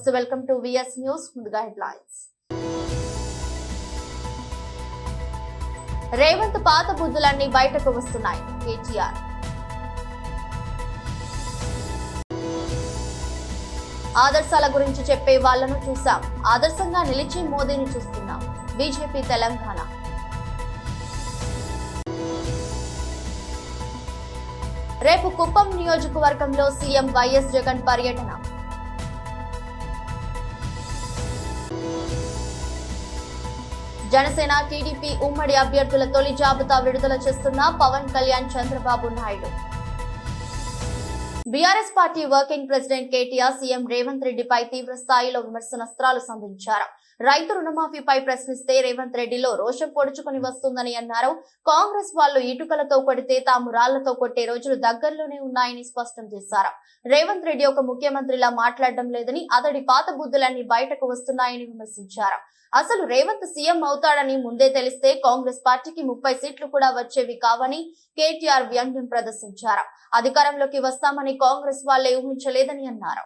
నమస్తే, welcome to VS news. ముందుగా headlines. Revanth పాత బుద్ధులన్నీ బయటకు వస్తున్నాయి. కేటీఆర్ ఆదర్శాల గురించి చెప్పే వాళ్లను చూసాం, ఆదర్శంగా నిలిచి మోదీని చూస్తున్నాం. బీజేపీ తెలంగాణ. రేపు కుప్పం నియోజకవర్గంలో సీఎం వైఎస్ జగన్ పర్యటన. జనసేన టీడీపీ ఉమ్మడి అభ్యర్థుల తొలి జాబితా విడుదల చేస్తున్న Pavan Kalyan, Chandrababu Naidu. BRS party working president KTR CM Revanth రెడ్డిపై తీవ్ర స్థాయిలో విమర్శనాస్త్రాలు సంధించారు. రైతు రుణమాఫీపై ప్రశ్నిస్తే రేవంత్ రెడ్డిలో రోషం పొడుచుకుని వస్తుందని అన్నారు. కాంగ్రెస్ వాళ్లు ఇటుకలతో కొడితే తాము రాళ్లతో కొట్టే రోజులు దగ్గరలోనే ఉన్నాయని స్పష్టం చేశారు. రేవంత్ రెడ్డి ఒక ముఖ్యమంత్రిలా మాట్లాడడం లేదని, అతడి పాత బుద్ధులన్నీ బయటకు వస్తున్నాయని విమర్శించారు. అసలు రేవంత్ సీఎం అవుతాడని ముందే తెలిస్తే కాంగ్రెస్ పార్టీకి 30 సీట్లు కూడా వచ్చేవి కావని కేటీఆర్ వ్యంగ్యం ప్రదర్శించారు. అధికారంలోకి వస్తామని కాంగ్రెస్ వాళ్లే ఊహించలేదని అన్నారు.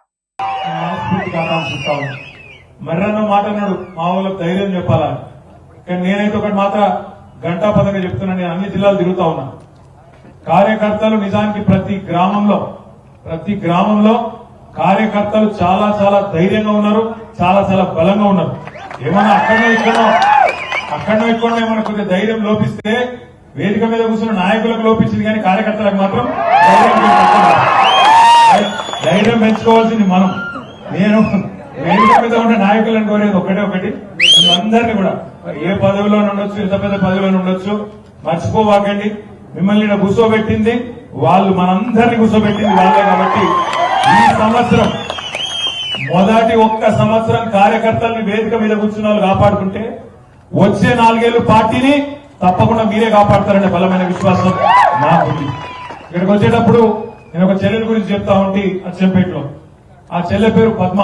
మర్రన్న మాట అన్నాడు, మా వాళ్ళకి ధైర్యం చెప్పాలా. కానీ నేనైతే ఒకటి మాట గంటాపదంగా చెప్తున్నా. నేను అన్ని జిల్లాలు తిరుగుతా ఉన్నా. కార్యకర్తలు నిజానికి ప్రతి గ్రామంలో కార్యకర్తలు చాలా చాలా ధైర్యంగా ఉన్నారు, చాలా చాలా బలంగా ఉన్నారు. ఏమన్నా అక్కడనో ఇక్కడో ఏమన్నా కొద్దిగా ధైర్యం లోపిస్తే వేదిక మీద కూర్చున్న నాయకులకు లోపించింది, కానీ కార్యకర్తలకు మాత్రం ధైర్యం పెంచుకోవాల్సింది మనం. నేను వేదిక మీద ఉన్న నాయకులను కోరేది ఒకటి, అందరినీ కూడా ఏ పదవిలో ఉండొచ్చు, ఎంత పెద్ద పదవిలో ఉండొచ్చు, మర్చిపోవాకండి. మిమ్మల్ని ఇక్కడ కూర్చోబెట్టింది వాళ్ళు, మనందరినీ కూర్చోబెట్టింది వాళ్ళే. కాబట్టి ఈ సంవత్సరం మొదటి ఒక్క సంవత్సరం కార్యకర్తల్ని వేదిక మీద కూర్చున్న వాళ్ళు కాపాడుకుంటే వచ్చే 4 ఏళ్లు పార్టీని తప్పకుండా మీరే కాపాడతారనే బలమైన విశ్వాసం నాకుంది. ఇక్కడికి వచ్చేటప్పుడు నేను ఒక చెల్లెల గురించి చెప్తా ఉంటే అచ్చంపేటలో, ఆ చెల్లె పేరు పద్మ.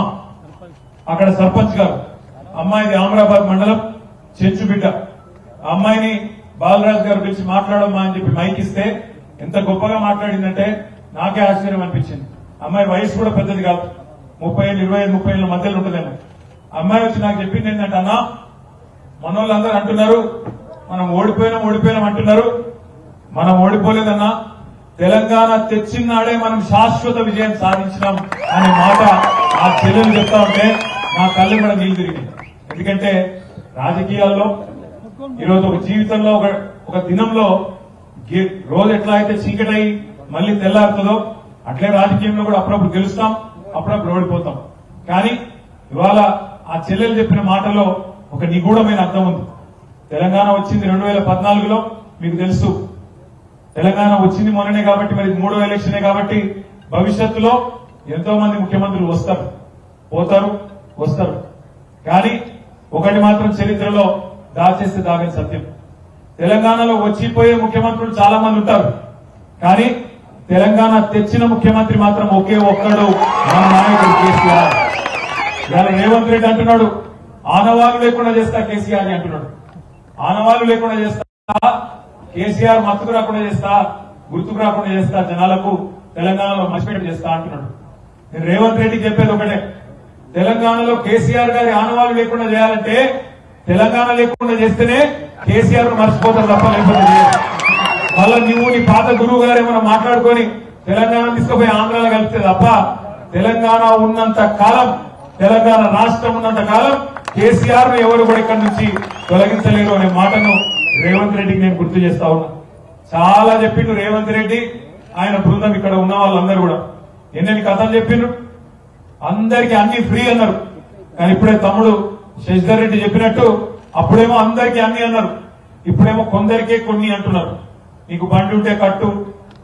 అక్కడ సర్పంచ్ గారు, అమ్మాయిది ఆమరాబాద్ మండలం చెంచు బిడ్డ. ఆ అమ్మాయిని బాలరాజు గారు పిలిచి మాట్లాడమ్మా అని చెప్పి మైక్ ఇస్తే ఎంత గొప్పగా మాట్లాడిందంటే నాకే ఆశ్చర్యం అనిపించింది. అమ్మాయి వయసు కూడా పెద్దది కాదు, 30 ఏళ్ళు 25-30 ఏళ్ళ మధ్యలో ఉంటుందేమో. అమ్మాయి వచ్చి నాకు చెప్పింది ఏంటంటే, అన్నా మనోళ్ళందరూ అంటున్నారు మనం ఓడిపోయినాం అంటున్నారు. మనం ఓడిపోలేదన్నా, తెలంగాణ తెచ్చినాడే మనం శాశ్వత విజయం సాధించినాం అనే మాట ఆ చెల్లెలు చెప్తా ఉంటే నా కళ్ళు కూడా నీళ్ళు తిరిగింది. ఎందుకంటే రాజకీయాల్లో ఈరోజు ఒక జీవితంలో ఒక దినంలో రోజు ఎట్లా అయితే చీకటై మళ్లీ తెల్లారుతుందో అట్లే రాజకీయంలో కూడా అప్పుడప్పుడు గెలుస్తాం, అప్పుడప్పుడు ఓడిపోతాం. కానీ ఇవాళ ఆ చెల్లెలు చెప్పిన మాటలో ఒక నిగూఢమైన అర్థం ఉంది. తెలంగాణ వచ్చింది 2014లో, మీకు తెలుసు. తెలంగాణ వచ్చింది మొన్ననే కాబట్టి, మరి 3వ ఎలక్షనే కాబట్టి భవిష్యత్తులో ఎంతో మంది ముఖ్యమంత్రులు వస్తారు, పోతారు, వస్తారు. కానీ ఒకటి మాత్రం చరిత్రలో దాచేస్తే దాగని సత్యం, తెలంగాణలో వచ్చిపోయే ముఖ్యమంత్రులు చాలా మంది ఉంటారు, కానీ తెలంగాణ తెచ్చిన ముఖ్యమంత్రి మాత్రం ఒకే ఒక్కడు, మన నాయకుడు కేసీఆర్. ఇవాళ రేవంత్ రెడ్డి అంటున్నాడు ఆనవాళ్లు లేకుండా చేస్తా కేసీఆర్ అని అంటున్నాడు. ఆనవాళ్లు లేకుండా చేస్తా, కేసీఆర్ మత్తుకు రాకుండా చేస్తా, గుర్తుకు రాకుండా చేస్తా, జనాలకు తెలంగాణలో మర్చిపెట్టి చేస్తా అంటున్నాడు. నేను రేవంత్ రెడ్డికి చెప్పేది ఒకటే, తెలంగాణలో కేసీఆర్ గారి ఆనవాళ్లు లేకుండా చేయాలంటే తెలంగాణ లేకుండా చేస్తేనే కేసీఆర్ మర్చిపోతారు తప్ప, లేకపోతే మళ్ళా నువ్వు నీ పాత గురువు గారు ఏమైనా మాట్లాడుకొని తెలంగాణ తీసుకుపోయి ఆంధ్రాలో కలిపితే తప్ప, తెలంగాణ ఉన్నంత కాలం, తెలంగాణ రాష్ట్రం ఉన్నంత కాలం కేసీఆర్ ను ఎవరు కూడా ఇక్కడి నుంచి తొలగించలేరు అనే మాటను రేవంత్ రెడ్డికి నేను గుర్తు చేస్తా ఉన్నా. చాలా చెప్పిండు రేవంత్ రెడ్డి, ఆయన బృందం, ఇక్కడ ఉన్న వాళ్ళందరూ కూడా ఎన్నెన్ని కథలు చెప్పిండ్రు. అందరికీ అన్ని ఫ్రీ అన్నారు. కానీ ఇప్పుడే తమ్ముడు శశిధర్ రెడ్డి చెప్పినట్టు అప్పుడేమో అందరికీ అన్ని అన్నారు, ఇప్పుడేమో కొందరికే కొన్ని అంటున్నారు. నీకు బండి ఉంటే కట్టు,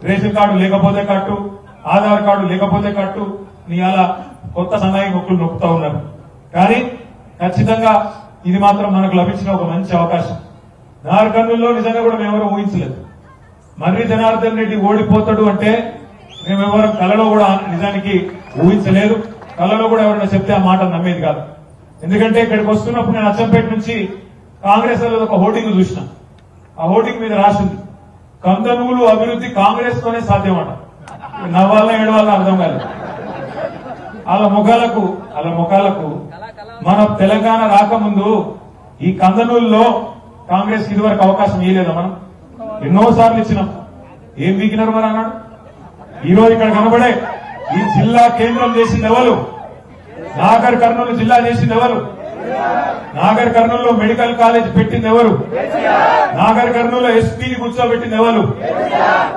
రేషన్ కార్డు లేకపోతే కట్టు, ఆధార్ కార్డు లేకపోతే కట్టు, నీ అలా కొత్త సన్నాయి మొక్కులు నొక్కుతా ఉన్నారు. కానీ ఖచ్చితంగా ఇది మాత్రం మనకు లభించిన ఒక మంచి అవకాశం. నార్కర్నూలులో నిజంగా కూడా మేమెవరూ ఊహించలేదు. మర్రి జనార్దన్ రెడ్డి ఓడిపోతాడు అంటే మేమెవరం కలలో కూడా నిజానికి ఊహించలేదు. కలలో కూడా ఎవరైనా చెప్తే ఆ మాట నమ్మేది కాదు. ఎందుకంటే ఇక్కడికి వస్తున్నప్పుడు నేను అచ్చంపేట నుంచి కాంగ్రెస్ లో ఒక హోర్డింగ్ చూసిన. ఆ హోర్డింగ్ మీద రాసింది, కందనూలు అభివృద్ధి కాంగ్రెస్ తోనే సాధ్యమట. నవ్వాలన ఏడవాలని అర్థం కాలేదు. వాళ్ళ ముఖాలకు మన తెలంగాణ రాకముందు ఈ కందనూరులో కాంగ్రెస్ ఇదివరకు అవకాశం ఇవ్వలేదా? మనం ఎన్నోసార్లు ఇచ్చినాం. ఏం వీకినారు మరి అన్నాడు. ఈ రోజు ఇక్కడ కనబడే ఈ జిల్లా కేంద్రం చేసింది ఎవరు? నాగర్ కర్నూలు జిల్లా చేసింది ఎవరు? నాగర్ కర్నూలులో మెడికల్ కాలేజ్ పెట్టింది ఎవరు? నాగర్ కర్నూలులో ఎస్పీని కూర్చోబెట్టింది ఎవరు?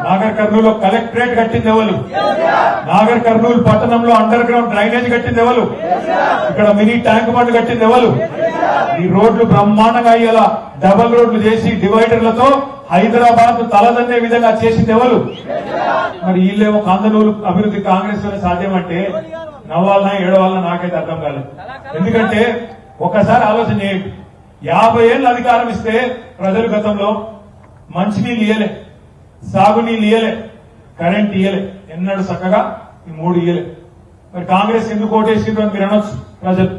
నాగర్ కర్నూలులో కలెక్టరేట్ కట్టింది ఎవరు? నాగర్ కర్నూలు పట్టణంలో అండర్ గ్రౌండ్ డ్రైనేజ్ కట్టింది ఎవరు? ఇక్కడ మినీ ట్యాంక్ బండ్ కట్టింది ఎవరు? ఈ రోడ్లు బ్రహ్మాండంగా అయ్యేలా డబల్ రోడ్లు చేసి డివైడర్లతో హైదరాబాద్ తలదన్నే విధంగా చేసింది ఎవరు? మరి వీళ్ళేమో కందనూరు అభివృద్ధి కాంగ్రెస్ వల్ల సాధ్యమంటే నవ్వాలన్నా ఏడవాలన్నా నాకైతే అర్థం కాలేదు. ఎందుకంటే ఒకసారి ఆలోచన చేయండి. 50 ఏళ్ళు అధికారం ఇస్తే ప్రజలు గతంలో మంచినీళ్ళు ఇయ్యలే, సాగునీళ్ళు ఇయ్యలే, కరెంట్ ఇయ్యలే, ఎన్నడూ చక్కగా ఈ 3 ఇయ్యలే. మరి కాంగ్రెస్ ఎందుకు ఓటేసిండ్రు అని మీరు అనొచ్చు ప్రజలు.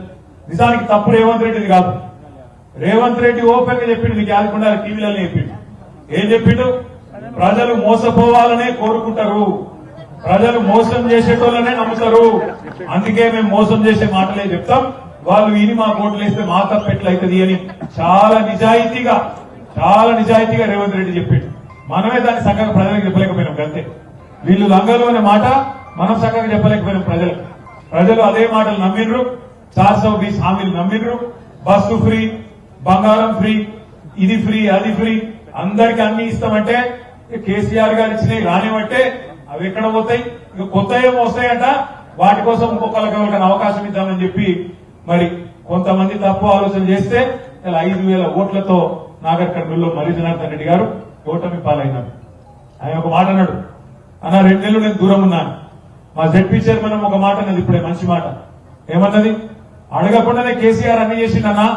నిజానికి తప్పు రేవంత్ రెడ్డిది కాదు. రేవంత్ రెడ్డి ఓపెన్ గా చెప్పిండు, మీకు యాదకుండా టీవీలలో చెప్పిండు. ఏం చెప్పిండు? ప్రజలు మోసపోవాలనే కోరుకుంటారు, ప్రజలు మోసం చేసేటోళ్ళనే నమ్ముతారు, అందుకే మేము మోసం చేసే మాటలే చెప్తాం, వాళ్ళు విని మా ఓట్లు వేస్తే మా తప్పు ఎట్లయితుంది అని చాలా నిజాయితీగా రేవంత్ రెడ్డి చెప్పిండు. మనమే దాన్ని చక్కగా ప్రజలకు చెప్పలేకపోయినాం. అంతే, వీళ్ళు లంగలు అనే మాట మనం చక్కగా చెప్పలేకపోయినాం ప్రజలు అదే మాటలు నమ్మిండ్రు. 420 హామీలు నమ్మిండ్రు. బస్సు ఫ్రీ, బంగారం ఫ్రీ, ఇది ఫ్రీ, అది ఫ్రీ, అందరికి అన్ని ఇస్తామంటే కేసీఆర్ గారు ఇచ్చినవి రానివంటే అవి ఎక్కడ పోతాయి? ఇక కొత్త ఏమో వస్తాయంట, వాటి కోసం ఇంకొకరికి అవకాశం ఇద్దామని చెప్పి మరి కొంతమంది తప్పు ఆలోచన చేస్తే ఇలా 5,000 ఓట్లతో నాగర్ కర్నూలులో మర్రి జనార్దన్ రెడ్డి గారు ఓటమి పాలైనారు. ఆయన ఒక మాట అన్నాడు, అన్న 2 నెలలు నేను దూరం ఉన్నాను. మా జెడ్పీ చైర్మన్ ఒక మాట అన్నది ఇప్పుడే, మంచి మాట. ఏమన్నది? అడగకుండానే కేసీఆర్ అన్ని చేసిండన్నా,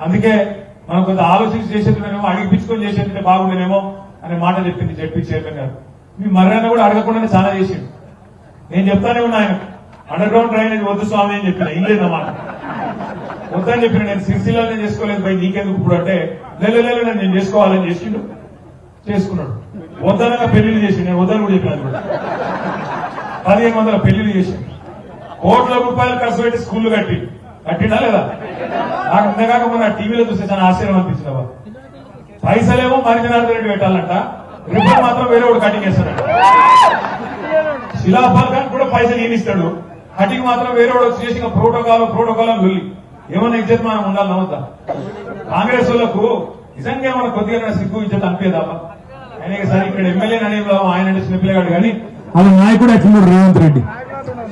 అందుకే మనం కొంత ఆలోచించి చేసేటేమో, అడిగిపించుకొని చేసేటంటే బాగుండేనేమో అనే మాట చెప్పింది జెడ్పీ చైర్మన్ గారు. మీ మర్రన్న కూడా అడగకుండానే చాలా చేసిండు. నేను చెప్తానే ఉన్నా ఆయన, అండర్ గ్రౌండ్ డ్రైనేజ్ వద్దు స్వామి అని చెప్పిన, ఏం లేదన్నమాట. వద్దని చెప్పిన, నేను సిరిసిల్లానే చేసుకోలేదు భయ్, నీకెందుకు ఇప్పుడు అంటే, లేదు నేను చేసుకోవాలని చేసిండు, చేసుకున్నాడు. వద్దనగా పెళ్లిళ్ళు చేసి, నేను వద్దని కూడా చెప్పిన, 1500 పెళ్లిళ్ళు చేసిండు, కోట్ల రూపాయలు ఖర్చు పెట్టి స్కూళ్లు కట్టిండా లేదా? నాకు ఇంతకాక మొన్న టీవీలో చూస్తే చాలా ఆశ్చర్యం అనిపించింది. పైసలేమో మర్రి జనార్దన్ రెడ్డి పెట్టాలంట, రిబ్బన్ మాత్రం వేరే వాడు కటింగ్ చేస్తాడంట. శిలాఫలకానికి కూడా పైసలు ఈయన ఇస్తాడు, కటింగ్ మాత్రం వేరే వాడు వచ్చి చేసిన ప్రోటోకాల్ లొల్లి. ఏమన్నా ఇజ్జత్ మనం ఉండాలి నవ్వుతా? కాంగ్రెస్ వాళ్ళకు నిజంగా ఏమన్నా కొద్దిగా సిగ్గు ఇజ్జత్ అనిపేదామా? ఆయన సరే ఇక్కడ ఎమ్మెల్యే అనే ఆయన అంటే చిన్నపిల్లగాడు, కానీ అది నాయకుడు ఎట్లున్నాడు రేవంత్ రెడ్డి.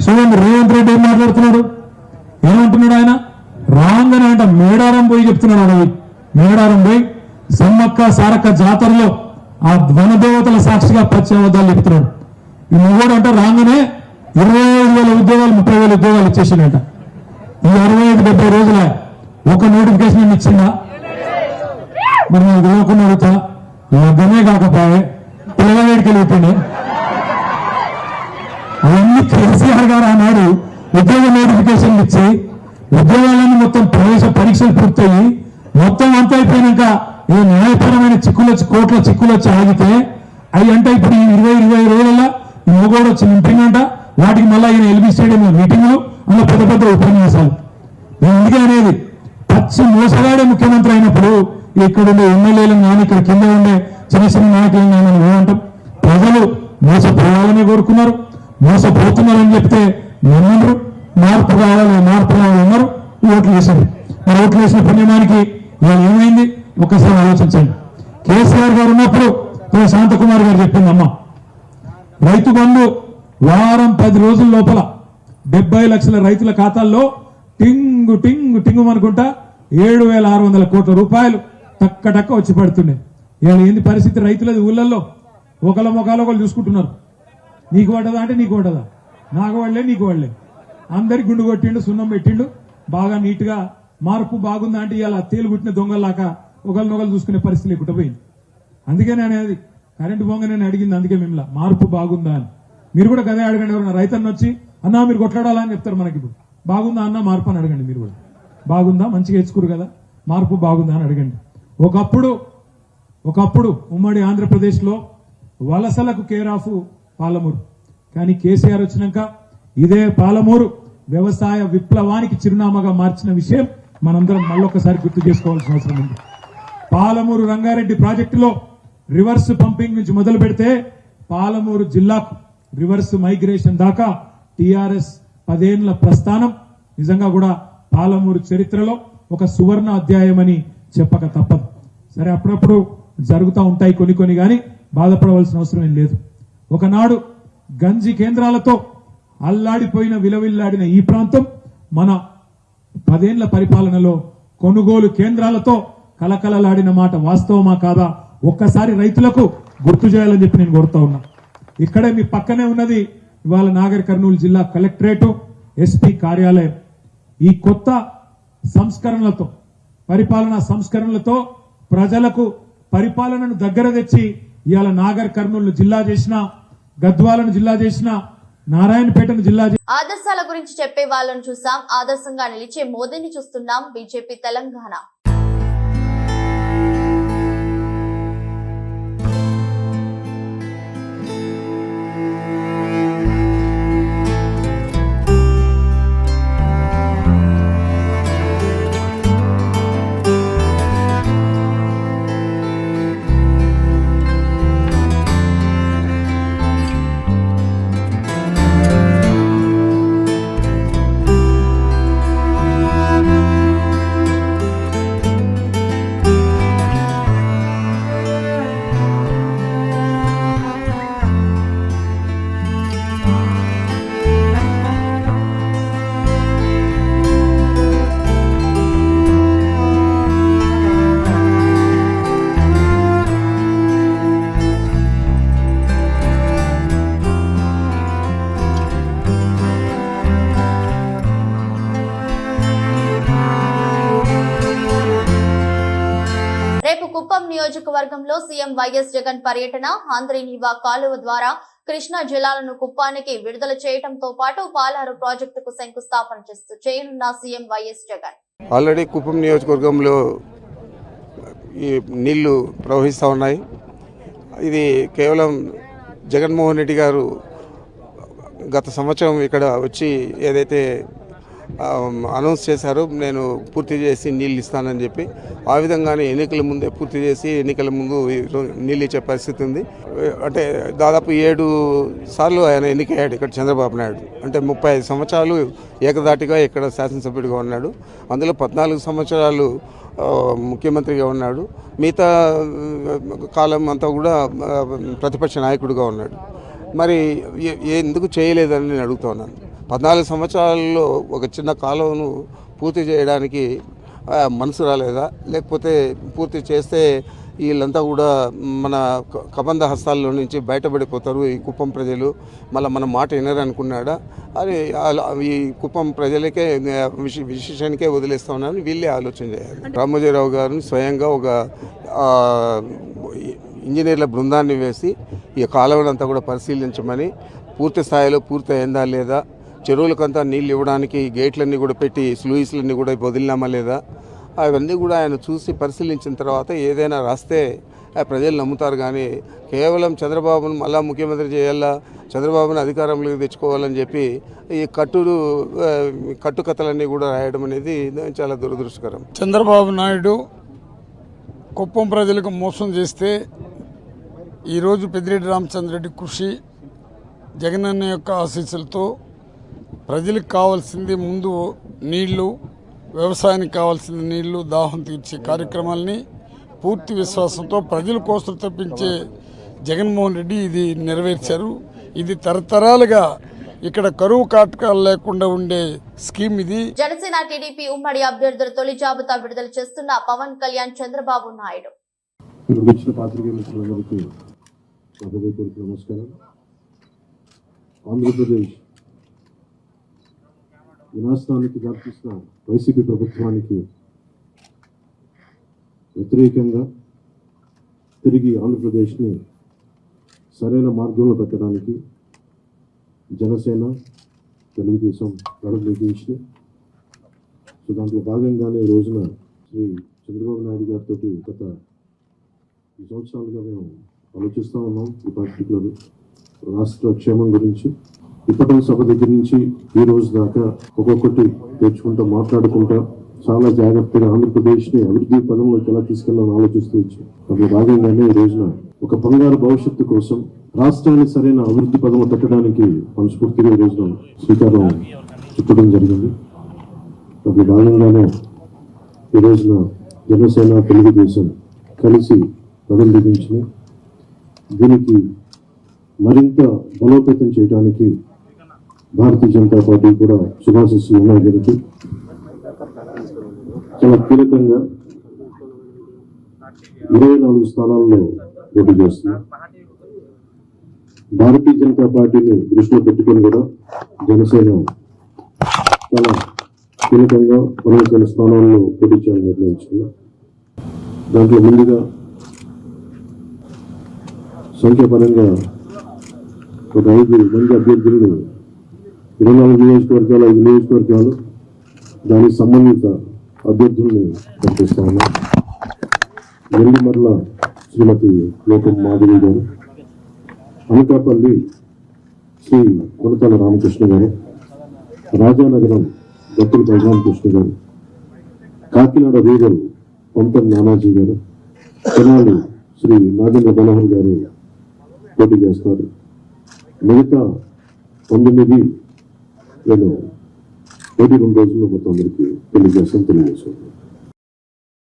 చూడండి, రేవంత్ రెడ్డి ఏం మాట్లాడుతున్నాడు, ఏమంటున్నాడు? ఆయన రాంగనే అంట మేడారం పోయి చెప్తున్నాడు. అడవి మేడారం పోయి సమ్మక్క సారక్క జాతరలో ఆ వనదేవతల సాక్షిగా పశ్చిమబద్దాలు చెప్తున్నాడు. ఈ మొగోడు అంట రాగానే 25,000 ఉద్యోగాలు 30,000 ఉద్యోగాలు ఇచ్చేసిండట. ఈ 65-70 రోజుల ఒక నోటిఫికేషన్ ఇచ్చిందా? మరి నేను తెలియకుండా అడుగుతా, లగ్గమే కాకపోయే పిల్లవేడికి వెళ్ళిపోయింది. అవన్నీ కేసీఆర్ గారు ఆనాడు ఉద్యోగ నోటిఫికేషన్లు ఇచ్చి ఉద్యోగాలన్నీ మొత్తం ప్రవేశ పరీక్షలు పూర్తయి మొత్తం అంతా అయిపోయినాక ఏ న్యాయపరమైన చిక్కులు వచ్చి కోట్ల చిక్కులు వచ్చి ఆగితే అవి అంటే ఇప్పుడు ఈ 20 రోజులలో ఈ మొగోడు వచ్చి నింపిందంట. వాటికి మళ్ళీ ఈయన ఎల్బీ స్టేడియంలో మీటింగ్లు, అందులో పెద్ద ఉపన్యాసాలు. ఎందుకే అనేది, పచ్చి మోసగాడే ముఖ్యమంత్రి అయినప్పుడు ఇక్కడ ఉండే ఎమ్మెల్యేలను కానీ ఇక్కడ కింద ఉండే చిన్న నాయకులను కానీ మనం ఏమంటాం? ప్రజలు మోసపోవాలని కోరుకున్నారు, మోసపోతున్నారని చెప్తే నమ్మరు. మార్పు కావాలన్నారు, ఓట్లు వేశారు. మరి ఓట్లు వేసిన పుణ్యమానికి ఇవాళ ఏమైంది ఒక్కసారి ఆలోచించండి. కేసీఆర్ గారు ఉన్నప్పుడు శాంతకుమార్ గారు చెప్పిందమ్మా, రైతు బంధు వారం 10 రోజుల లోపల 70 లక్షల రైతుల ఖాతాల్లో టింగు అనుకుంటా 7,600 కోట్ల రూపాయలు టక్క వచ్చి పడుతున్నాయి. ఇవాళ ఏంది పరిస్థితి రైతులది? ఊళ్ళల్లో ఒకళ్ళ ముఖాలు ఒకళ్ళు చూసుకుంటున్నారు. నీకు పడ్డదా అంటే నీకు పడ్డదా, నాకు వాళ్ళే నీకు వాళ్ళే, అందరికి గుండు కొట్టిండు, సున్నం పెట్టిండు, బాగా నీట్ గా. మార్పు బాగుందా అంటే ఇలా తేలు కుట్టిన దొంగల్లాగా ఒకరినొకరు చూసుకునే పరిస్థితి లేకుండా పోయింది. అందుకే నేను అది కరెంటు బొంగ నేను అడిగింది, అందుకే మిమ్మల్ని మార్పు బాగుందా అని. మీరు కూడా గదే అడగండి. ఎవరన్నా రైతన్న వచ్చి అన్నా మీరు కొట్లాడాలని చెప్తారు మనకి. ఇప్పుడు బాగుందా అన్న మార్పు అని అడగండి. మీరు కూడా బాగుందా, మంచిగా హెచ్చుకోరు కదా, మార్పు బాగుందా అని అడగండి. ఒకప్పుడు ఉమ్మడి ఆంధ్రప్రదేశ్ లో వలసలకు కేర్ ఆఫ్ పాలమూరు. కానీ కేసీఆర్ వచ్చినాక ఇదే పాలమూరు వ్యవసాయ విప్లవానికి చిరునామాగా మార్చిన విషయం మనందరం మళ్ళొకసారి గుర్తు చేసుకోవాల్సిన అవసరం ఉంది. పాలమూరు రంగారెడ్డి ప్రాజెక్టులో రివర్స్ పంపింగ్ నుంచి మొదలు పెడితే పాలమూరు జిల్లాకు రివర్స్ మైగ్రేషన్ దాకా టిఆర్ఎస్ 10 ఏళ్ల ప్రస్థానం నిజంగా కూడా పాలమూరు చరిత్రలో ఒక సువర్ణ అధ్యాయం అని చెప్పక తప్పదు. సరే, అప్పుడప్పుడు జరుగుతూ ఉంటాయి కొన్ని కానీ బాధపడవలసిన అవసరం ఏం లేదు. ఒకనాడు గంజి కేంద్రాలతో అల్లాడిపోయిన విలవిల్లాడిన ఈ ప్రాంతం మన 10 ఏళ్ల పరిపాలనలో కొనుగోలు కేంద్రాలతో కలకలలాడిన మాట వాస్తవమా కాదా ఒక్కసారి రైతులకు గుర్తు చేయాలని చెప్పి నేను కోరుతా ఉన్నా. ఇక్కడే మీ పక్కనే ఉన్నది ఇవాళ నాగర్ కర్నూలు జిల్లా కలెక్టరేటు, ఎస్పీ కార్యాలయం. ఈ కొత్త సంస్కరణలతో, పరిపాలనా సంస్కరణలతో ప్రజలకు పరిపాలనను దగ్గర తెచ్చి ఇవాళ నాగర్ కర్నూలు జిల్లా చేసిన, గద్వాలను జిల్లా చేసిన, నారాయణపేటను జిల్లా. ఆదర్శాల గురించి చెప్పే వాళ్ళను చూసాం, ఆదర్శంగా నిలిచే మోదీని చూస్తున్నాం. బీజేపీ తెలంగాణ. కుప్పం నియోజకవర్గంలో సీఎం వైఎస్ జగన్ పర్యటన. ఆంధ్రీనీవా కాలువ ద్వారా కృష్ణా జలాలను కుప్పానికి విడుదల చేయడంతో పాటు పాలారు ప్రాజెక్టుకు శంకుస్థాపన చేయనున్న CM YS Jagan. Already Kuppam నియోజకవర్గంలో ఈ నీళ్లు ప్రవహిస్తూ ఉన్నాయి. ఇది కేవలం జగన్మోహన్ రెడ్డి గారు గత సంవత్సరం ఇక్కడ వచ్చి ఏదైతే అనౌన్స్ చేశారో నేను పూర్తి చేసి నీళ్ళు ఇస్తానని చెప్పి, ఆ విధంగానే ఎన్నికల ముందే పూర్తి చేసి ఎన్నికల ముందు నీళ్ళు ఇచ్చే పరిస్థితి ఉంది. అంటే దాదాపు 7 సార్లు ఆయన ఎన్నికయ్యాడు ఇక్కడ చంద్రబాబు నాయుడు. అంటే 35 సంవత్సరాలు ఏకదాటిగా ఇక్కడ శాసనసభ్యుడిగా ఉన్నాడు. అందులో 14 సంవత్సరాలు ముఖ్యమంత్రిగా ఉన్నాడు. మిగతా కాలం అంతా కూడా ప్రతిపక్ష నాయకుడిగా ఉన్నాడు. మరి ఎందుకు చేయలేదని నేను అడుగుతా ఉన్నాను. 14 సంవత్సరాల్లో ఒక చిన్న కాలువను పూర్తి చేయడానికి మనసు రాలేదా? లేకపోతే పూర్తి చేస్తే వీళ్ళంతా కూడా మన కబంధ హస్తాల్లో నుంచి బయటపడిపోతారు ఈ కుప్పం ప్రజలు, మళ్ళీ మన మాట వినరనుకున్నాడా అని ఈ కుప్పం ప్రజలకే విశేషానికే వదిలేస్తా ఉన్నారని వీళ్ళే ఆలోచన చేయాలి. రామోజీరావు గారిని స్వయంగా ఒక ఇంజనీర్ల బృందాన్ని వేసి ఈ కాలువనంతా కూడా పరిశీలించమని, పూర్తి స్థాయిలో పూర్తి అయిందా లేదా, చెరువులకంతా నీళ్ళు ఇవ్వడానికి గేట్లన్నీ కూడా పెట్టి స్లూయిస్లన్నీ కూడా వదిలినామా లేదా, అవన్నీ కూడా ఆయన చూసి పరిశీలించిన తర్వాత ఏదైనా రాస్తే ప్రజలు నమ్ముతారు. కానీ కేవలం చంద్రబాబును మళ్ళా ముఖ్యమంత్రి చేయాలా, చంద్రబాబును అధికారంలోకి తెచ్చుకోవాలని చెప్పి ఈ కట్టుకథలన్నీ కూడా రాయడం అనేది చాలా దురదృష్టకరం. చంద్రబాబు నాయుడు కుప్పం ప్రజలకు మోసం చేస్తే ఈరోజు పెద్దిరెడ్డి రామచంద్రరెడ్డి కృషి, జగనన్న యొక్క ఆశీస్సులతో ప్రజలకు కావాల్సింది ముందు నీళ్లు, వ్యవసాయానికి కావాల్సిన నీళ్లు, దాహం తీర్చే కార్యక్రమాలని పూర్తి విశ్వాసంతో ప్రజల కోసం తప్పించే జగన్మోహన్ రెడ్డి ఇది నెరవేర్చారు. ఇది తరతరాలుగా ఇక్కడ కరువు కాటకాలు లేకుండా ఉండే స్కీమ్ ఇది. జనసేన టీడీపీ ఉమ్మడి అభ్యర్థుల తొలి జాబితా విడుదల చేస్తున్న పవన్ కళ్యాణ్, చంద్రబాబు నాయుడు. ఆంధ్రప్రదేశ్ వినాశనానికి దారితీసిన వైసీపీ ప్రభుత్వానికి వ్యతిరేకంగా తిరిగి ఆంధ్రప్రదేశ్ని సరైన మార్గంలో పెట్టడానికి జనసేన, తెలుగుదేశం ప్రకటించింది. సో దాంట్లో భాగంగానే ఈ రోజున శ్రీ చంద్రబాబు నాయుడు గారితో గత 2 సంవత్సరాలుగా మేము ఆలోచిస్తూ ఉన్నాం. ఈ పర్టికులర్ రాష్ట్ర క్షేమం గురించి, ఇప్పటి సభ దగ్గర నుంచి ఈ రోజు దాకా ఒక్కొక్కటి తెచ్చుకుంటా మాట్లాడుకుంటా చాలా జాగ్రత్తగా ఆంధ్రప్రదేశ్ని అభివృద్ధి పదంలోకి ఎలా తీసుకెళ్లాలని ఆలోచిస్తూ వచ్చాం. అందులో భాగంగానే ఈ రోజున ఒక బంగారు భవిష్యత్తు కోసం రాష్ట్రాన్ని సరైన అభివృద్ధి పదంలో పెట్టడానికి మనస్ఫూర్తిగా ఈ రోజున శ్రీకారం చుట్టడం జరిగింది. అందులో భాగంగానే ఈ రోజున జనసేన తెలుగుదేశం కలిసి పదం దిగించిన దీనికి మరింత బలోపేతం చేయడానికి భారతీయ జనతా పార్టీ కూడా శుభాశిస్సులు ఉన్నాయి. దీనికి చాలా కీలకంగా 24 స్థానాల్లో పోటీ చేస్తున్నారు. భారతీయ జనతా పార్టీని దృష్టిలో పెట్టుకొని కూడా జనసేన చాలా కీలకంగా 12 స్థానాల్లో పోటీ చేయాలని నిర్ణయించుకున్నారు. దాంట్లో ముందుగా సంఖ్యాపరంగా ఒక 5 మంది అభ్యర్థులను 24 నియోజకవర్గాలు 5 నియోజకవర్గాలు దానికి సంబంధిత అభ్యర్థుల్ని ప్రకటిస్తా ఉన్నాం. నెల్లిమర్ల శ్రీమతి లోకం మాధవి గారు, అనకాపల్లి శ్రీ కొనతాల రామకృష్ణ గారు, రాజానగరం దత్తుల బలరామకృష్ణ గారు, కాకినాడ రూరల్ పంతం నానాజీ గారు, తెనాలి శ్రీ నాగేంద్ర మనోహర్ గారు పోటీ చేస్తారు. మిగతా 9 నేను 2 రోజుల్లో మొత్తం అందరికీ తెలియజేస్తాను.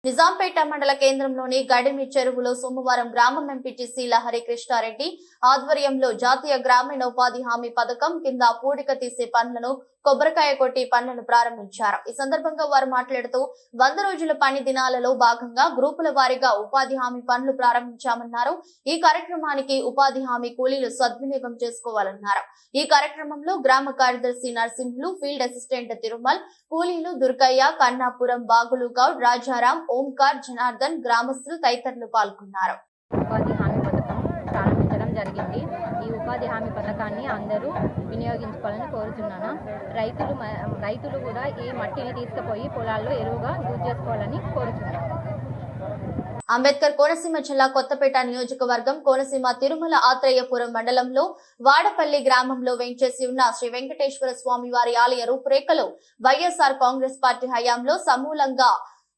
నిజాంపేట మండల కేంద్రంలోని గడిమి చెరువులో సోమవారం గ్రామం ఎంపీటీసీ లహరి కృష్ణారెడ్డి ఆధ్వర్యంలో జాతీయ గ్రామీణ ఉపాధి హామీ పథకం కింద పూడిక తీసే పనులను కొబ్బరికాయ కొట్టి పనులను ప్రారంభించారు. ఈ సందర్భంగా వారు మాట్లాడుతూ 100 రోజుల పని దినాలలో భాగంగా గ్రూపుల వారీగా ఉపాధి హామీ పనులు ప్రారంభించామన్నారు. ఈ కార్యక్రమానికి ఉపాధి హామీ కూలీలు సద్వినియోగం చేసుకోవాలన్నారు. ఈ కార్యక్రమంలో గ్రామ కార్యదర్శి నరసింహులు, ఫీల్డ్ అసిస్టెంట్ తిరుమల్, కూలీలు దుర్గయ్య, కన్నాపురం బాగులు గౌడ్, రాజారాం, ఓంకార్, జనార్దన్, గ్రామస్తులు తదితరులు పాల్గొన్నారు. ఉపాధి హామీ పథకం ప్రారంభించడం జరిగింది. ఈ ఉపాధి హామీ పథకాన్ని అందరూ వినియోగించుకోవాలని కోరుతున్నాను. రైతులు కూడా ఈ మట్టిని తీసుకుపోయి పొలాల్లో ఎరువుగా యూజ్ చేసుకోవాలని కోరుతున్నాను. అంబేద్కర్ కోనసీమ జిల్లా కొత్తపేట నియోజకవర్గం కోనసీమ తిరుమల ఆత్రేయపురం మండలంలో వాడపల్లి గ్రామంలో వెంచేసి ఉన్న శ్రీ వెంకటేశ్వర స్వామి వారి ఆలయ రూపురేఖలు వైఎస్ఆర్ కాంగ్రెస్ పార్టీ హయాంలో సమూలంగా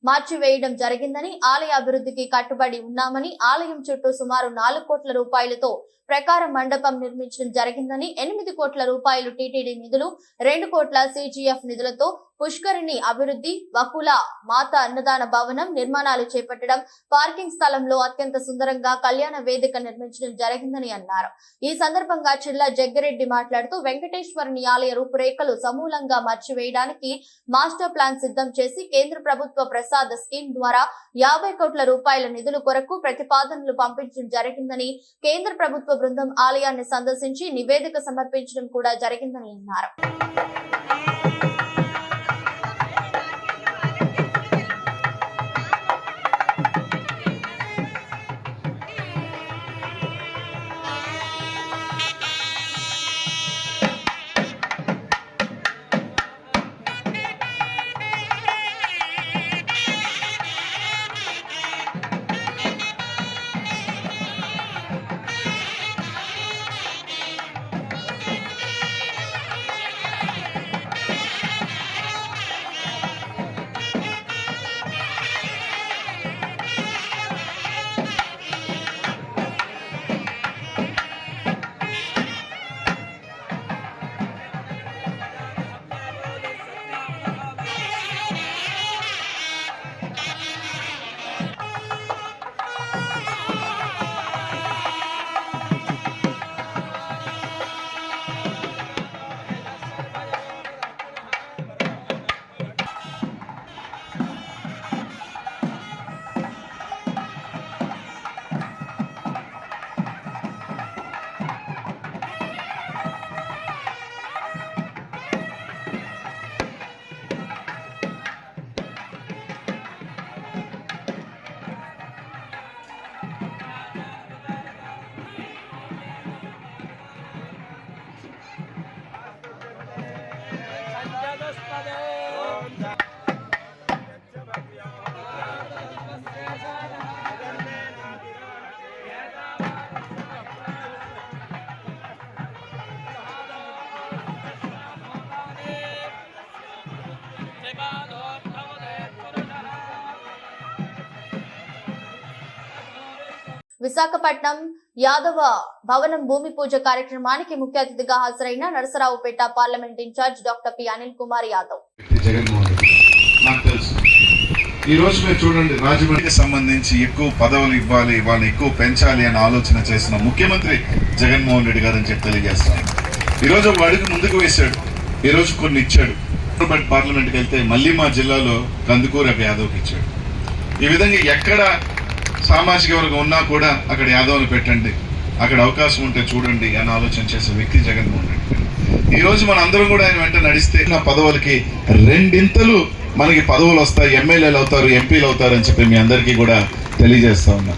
మార్చివేయడం జరిగిందని, ఆలయ అభివృద్ధికి కట్టుబడి ఉన్నామని, ఆలయం చుట్టూ సుమారు 4 కోట్ల రూపాయలతో ప్రకార మండపం నిర్మించడం జరిగిందని, 8 కోట్ల రూపాయలు టీటీడీ నిధులు, 2 కోట్ల CGF నిధులతో పుష్కరిణి అభివృద్ధి, వకుల మాత అన్నదాన భవనం నిర్మాణాలు చేపట్టడం, పార్కింగ్ స్థలంలో అత్యంత సుందరంగా కళ్యాణ వేదిక నిర్మించడం జరిగిందని అన్నారు. ఈ సందర్భంగా చిల్లా జగ్గిరెడ్డి మాట్లాడుతూ వెంకటేశ్వరుని ఆలయ రూపురేఖలు సమూలంగా మార్చివేయడానికి మాస్టర్ ప్లాన్ సిద్ధం చేసి కేంద్ర ప్రభుత్వ ప్రసాద్ స్కీమ్ ద్వారా 50 కోట్ల రూపాయల నిధుల కొరకు ప్రతిపాదనలు పంపించడం జరిగిందని, కేంద్ర ప్రభుత్వ బృందం ఆలయాన్ని సందర్శించి నివేదిక సమర్పించడం కూడా జరిగిందని అన్నారు. విశాఖపట్నం యాదవ భవనం భూమి పూజ కార్యక్రమానికి ముఖ్య అతిథిగా హాజరైన Narasaraopet parliament in charge doctor P Anil Kumar Yadav. Jaganmohan Reddy నాకు తెలుసు. ఈ రోజు మీరు చూడండి, రాజమండ్రికి సంబంధించి ఎక్కువ పదవులు ఇవ్వాలి, వాళ్ళని ఎక్కువ పెంచాలి అని ఆలోచన చేసిన ముఖ్యమంత్రి జగన్మోహన్ రెడ్డి గారు అని చెప్పి తెలియజేస్తాను. ఈ రోజు ఒక అడుగు ముందుకు వేశాడు, ఈ రోజు కొన్ని ఇచ్చాడు. పార్లమెంట్కి వెళ్తే మళ్ళీ మా జిల్లాలో కందుకూరు యాదవ్కి ఇచ్చాడు. ఈ విధంగా ఎక్కడ సామాజిక వర్గం ఉన్నా కూడా అక్కడ యాదవ్ని పెట్టండి, అక్కడ అవకాశం ఉంటే చూడండి అని ఆలోచన చేసే వ్యక్తి జగన్మోహన్ రెడ్డి. ఈ రోజు మన అందరం కూడా ఆయన వెంట నడిస్తే నా పదవులకి రెండింతలు మనకి పదవులు వస్తాయి, ఎమ్మెల్యేలు అవుతారు, ఎంపీలు అవుతారు అని చెప్పి మీ అందరికీ కూడా తెలియజేస్తా ఉన్నా.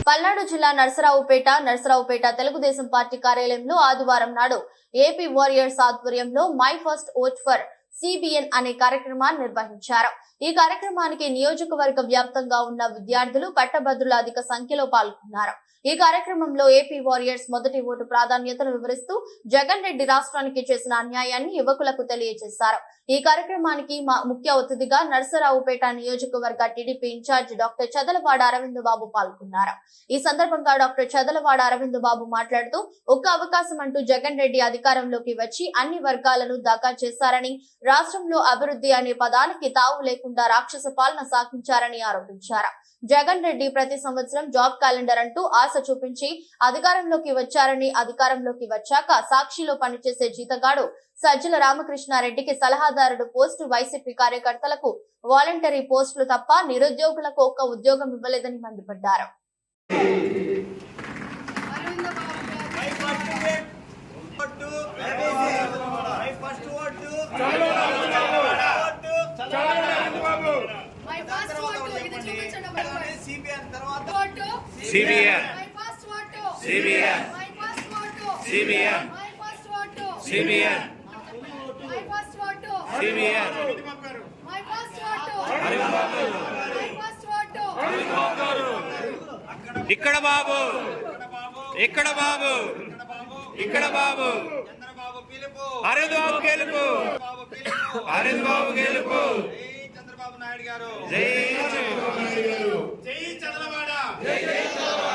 పల్నాడు జిల్లా నరసరావుపేట తెలుగుదేశం పార్టీ కార్యాలయంలో ఆదివారం నాడు ఏపీ వారియర్స్ ఆధ్వర్యంలో my first vote for CBN అనే కార్యక్రమాన్ని నిర్వహించారు. ఈ కార్యక్రమానికి నియోజకవర్గ వ్యాప్తంగా ఉన్న విద్యార్థులు పట్టభద్రులు అధిక సంఖ్యలో పాల్గొన్నారు. ఈ కార్యక్రమంలో ఏపీ వారియర్స్ మొదటి ఓటు ప్రాధాన్యతను వివరిస్తూ జగన్ రెడ్డి రాష్ట్రానికి చేసిన అన్యాయాన్ని యువకులకు తెలియజేశారు. ఈ కార్యక్రమానికి ముఖ్య అతిథిగా నరసరావుపేట నియోజకవర్గ TDP incharge doctor Chadalavada Aravind Babu పాల్గొన్నారు. ఈ సందర్భంగా డాక్టర్ చదలవాడ అరవింద్ బాబు మాట్లాడుతూ ఒక్క అవకాశం అంటూ జగన్ రెడ్డి అధికారంలోకి వచ్చి అన్ని వర్గాలను దాకా చేశారని, రాష్ట్రంలో అభివృద్ధి అనే పదానికి తావు లేకుండా రాక్షస పాలన సాగించారని ఆరోపించారు. జగన్ రెడ్డి ప్రతి సంవత్సరం జాబ్ క్యాలెండర్ అంటూ ఆశ చూపించి అధికారంలోకి వచ్చారని, అధికారంలోకి వచ్చాక సాక్షిలో పనిచేసే జీతగాడు సజ్జల రామకృష్ణారెడ్డికి సలహాదారుడు పోస్టు, వైసీపీ కార్యకర్తలకు వాలంటరీ పోస్టులు తప్ప నిరుద్యోగులకు ఒక్క ఉద్యోగం ఇవ్వలేదని మండిపడ్డారు. ఇక్కడ బాబు, ఇక్కడ బాబు, ఇక్కడ బాబు, అరవింద్ బాబు గెలుపు, అరవింద్ బాబు గెలుపు, చంద్రబాబు నాయుడు గారు, జై చంద్రబాబు నాయుడు గారు, జై చంద్రబాబు, జై చంద్రబాబు,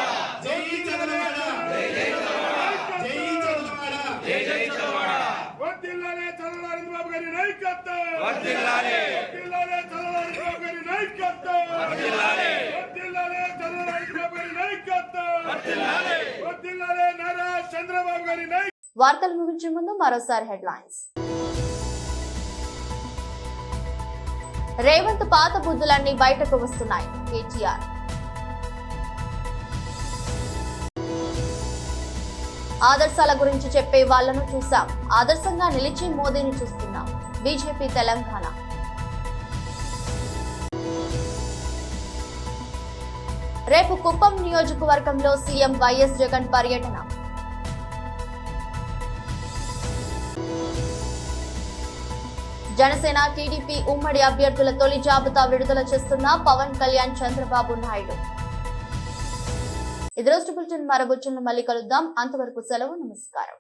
జై చంద్రబాబు, జై చంద్రబాబు, జై చంద్రబాబు, జై చంద్రబాబు. వర్ధిల్లాలే చంద్రబాబు బాబు గారి నాయకత్వం, వర్ధిల్లాలే, వర్ధిల్లాలే చంద్రబాబు బాబు గారి నాయకత్వం, వర్ధిల్లాలే, వర్ధిల్లాలే చంద్రబాబు బాబు గారి నాయకత్వం, వర్ధిల్లాలే, వర్ధిల్లాలే నారా చంద్రబాబు గారి నాయకత్వం. వార్తలు ముగించే ముందు మరోసారి హెడ్లైన్స్. రేవంత్ పాత బుద్ధులన్నీ బయటకు వస్తున్నాయి, కేటీఆర్. ఆదర్శాల గురించి చెప్పే వాళ్లను చూసాం, ఆదర్శంగా నిలిచి మోదీని చూస్తున్నాం, బీజేపీ తెలంగాణ. రేపు కుప్పం నియోజకవర్గంలో సీఎం వైఎస్ జగన్ పర్యటన. జనసేన టీడీపీ ఉమ్మడి అభ్యర్థుల తొలి జాబితా విడుదల చేస్తున్న పవన్ కళ్యాణ్, చంద్రబాబు నాయుడు. ఇది రోజు బులెటిన్. మరో బులెటిన్లో మళ్ళీ కలుద్దాం. అంతవరకు సెలవు, నమస్కారం.